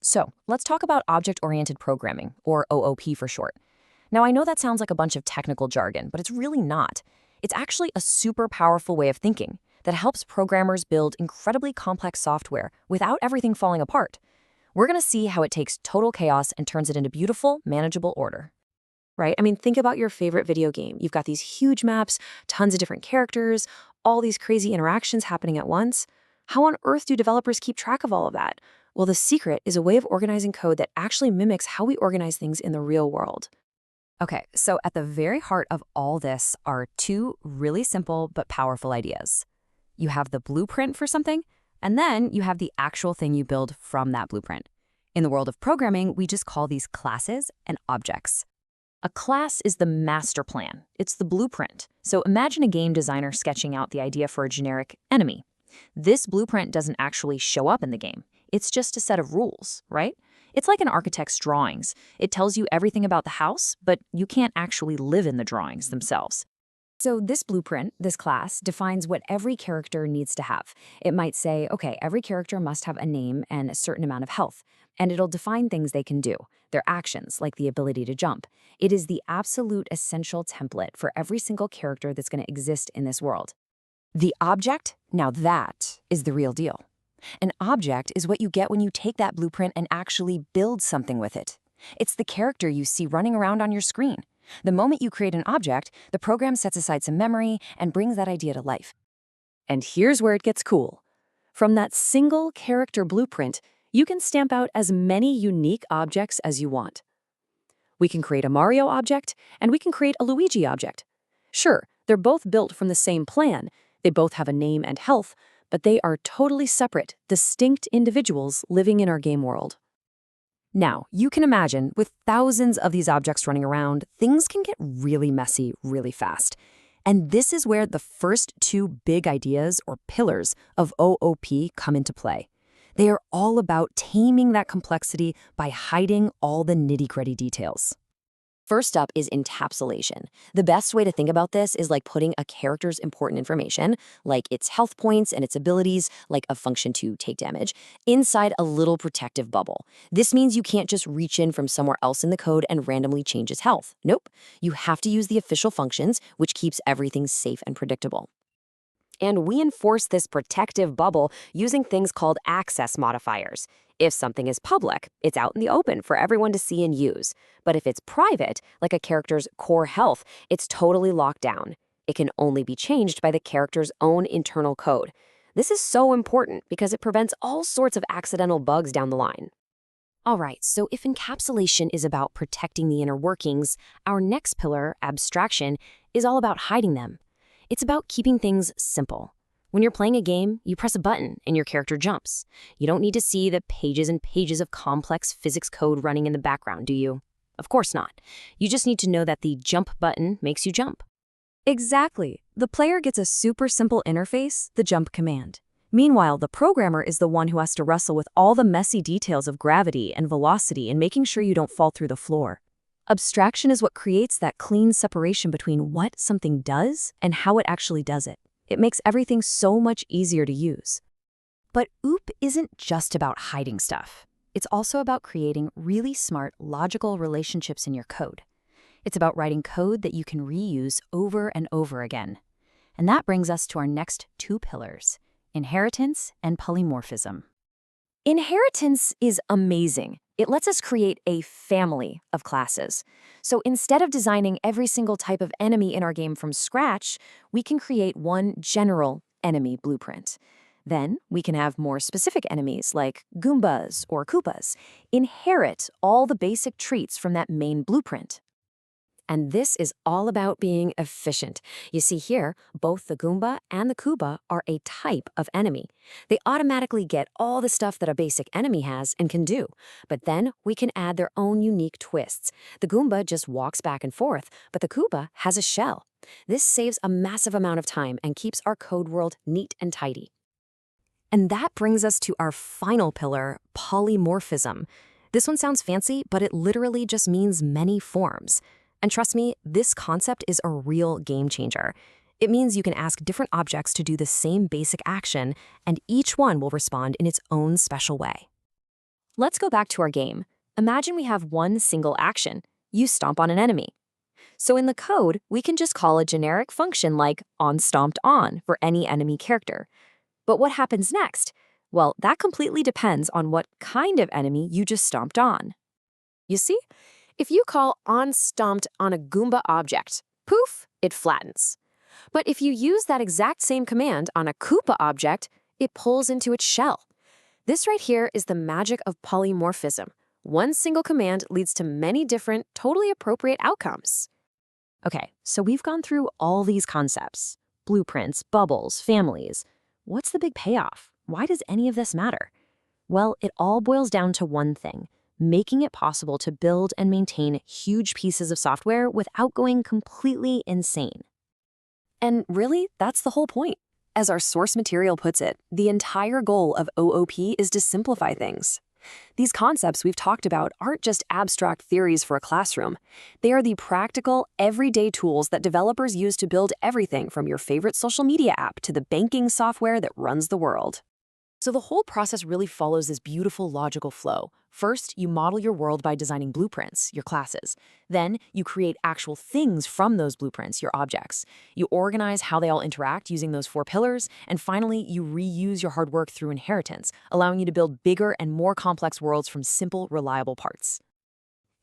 So let's talk about object-oriented programming, or OOP for short. Now, I know that sounds like a bunch of technical jargon, but it's really not. It's actually a super powerful way of thinking that helps programmers build incredibly complex software without everything falling apart. We're going to see how it takes total chaos and turns it into beautiful, manageable order. Right? I mean, think about your favorite video game. You've got these huge maps, tons of different characters, all these crazy interactions happening at once. How on earth do developers keep track of all of that? Well, the secret is a way of organizing code that actually mimics how we organize things in the real world. Okay, so at the very heart of all this are two really simple but powerful ideas. You have the blueprint for something, and then you have the actual thing you build from that blueprint. In the world of programming, we just call these classes and objects. A class is the master plan. It's the blueprint. So imagine a game designer sketching out the idea for a generic enemy. This blueprint doesn't actually show up in the game. It's just a set of rules, right? It's like an architect's drawings. It tells you everything about the house, but you can't actually live in the drawings themselves. So this blueprint, this class, defines what every character needs to have. It might say, okay, every character must have a name and a certain amount of health, and it'll define things they can do, their actions, like the ability to jump. It is the absolute essential template for every single character that's going to exist in this world. The object, now that is the real deal. An object is what you get when you take that blueprint and actually build something with it. It's the character you see running around on your screen. The moment you create an object, the program sets aside some memory and brings that idea to life. And here's where it gets cool. From that single character blueprint, you can stamp out as many unique objects as you want. We can create a Mario object, and we can create a Luigi object. Sure, they're both built from the same plan. They both have a name and health, but they are totally separate, distinct individuals living in our game world. Now, you can imagine, with thousands of these objects running around, things can get really messy really fast. And this is where the first two big ideas, or pillars, of OOP come into play. They are all about taming that complexity by hiding all the nitty-gritty details. First up is encapsulation. The best way to think about this is like putting a character's important information, like its health points and its abilities, like a function to take damage, inside a little protective bubble. This means you can't just reach in from somewhere else in the code and randomly change its health. Nope. You have to use the official functions, which keeps everything safe and predictable. And we enforce this protective bubble using things called access modifiers. If something is public, it's out in the open for everyone to see and use. But if it's private, like a character's core health, it's totally locked down. It can only be changed by the character's own internal code. This is so important because it prevents all sorts of accidental bugs down the line. All right, so if encapsulation is about protecting the inner workings, our next pillar, abstraction, is all about hiding them. It's about keeping things simple. When you're playing a game, you press a button and your character jumps. You don't need to see the pages and pages of complex physics code running in the background, do you? Of course not. You just need to know that the jump button makes you jump. Exactly. The player gets a super simple interface, the jump command. Meanwhile, the programmer is the one who has to wrestle with all the messy details of gravity and velocity and making sure you don't fall through the floor. Abstraction is what creates that clean separation between what something does and how it actually does it. It makes everything so much easier to use. But OOP isn't just about hiding stuff. It's also about creating really smart, logical relationships in your code. It's about writing code that you can reuse over and over again. And that brings us to our next two pillars, inheritance and polymorphism. Inheritance is amazing. It lets us create a family of classes. So instead of designing every single type of enemy in our game from scratch, we can create one general enemy blueprint. Then we can have more specific enemies like Goombas or Koopas inherit all the basic traits from that main blueprint. And this is all about being efficient. You see here, both the Goomba and the Koopa are a type of enemy. They automatically get all the stuff that a basic enemy has and can do. But then we can add their own unique twists. The Goomba just walks back and forth, but the Koopa has a shell. This saves a massive amount of time and keeps our code world neat and tidy. And that brings us to our final pillar, polymorphism. This one sounds fancy, but it literally just means many forms. And trust me, this concept is a real game changer. It means you can ask different objects to do the same basic action, and each one will respond in its own special way. Let's go back to our game. Imagine we have one single action. You stomp on an enemy. So in the code, we can just call a generic function like onStompedOn for any enemy character. But what happens next? Well, that completely depends on what kind of enemy you just stomped on. You see? If you call onStomped on a Goomba object, poof, it flattens. But if you use that exact same command on a Koopa object, it pulls into its shell. This right here is the magic of polymorphism. One single command leads to many different, totally appropriate outcomes. Okay, so we've gone through all these concepts. Blueprints, bubbles, families. What's the big payoff? Why does any of this matter? Well, it all boils down to one thing: making it possible to build and maintain huge pieces of software without going completely insane. And really, that's the whole point. As our source material puts it, the entire goal of OOP is to simplify things. These concepts we've talked about aren't just abstract theories for a classroom. They are the practical, everyday tools that developers use to build everything from your favorite social media app to the banking software that runs the world. So the whole process really follows this beautiful logical flow. First, you model your world by designing blueprints, your classes. Then, you create actual things from those blueprints, your objects. You organize how they all interact using those 4 pillars. And finally, you reuse your hard work through inheritance, allowing you to build bigger and more complex worlds from simple, reliable parts.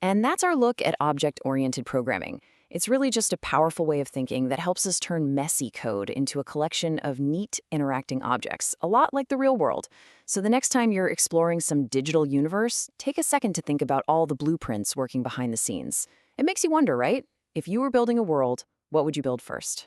And that's our look at object-oriented programming. It's really just a powerful way of thinking that helps us turn messy code into a collection of neat, interacting objects, a lot like the real world. So the next time you're exploring some digital universe, take a second to think about all the blueprints working behind the scenes. It makes you wonder, right? If you were building a world, what would you build first?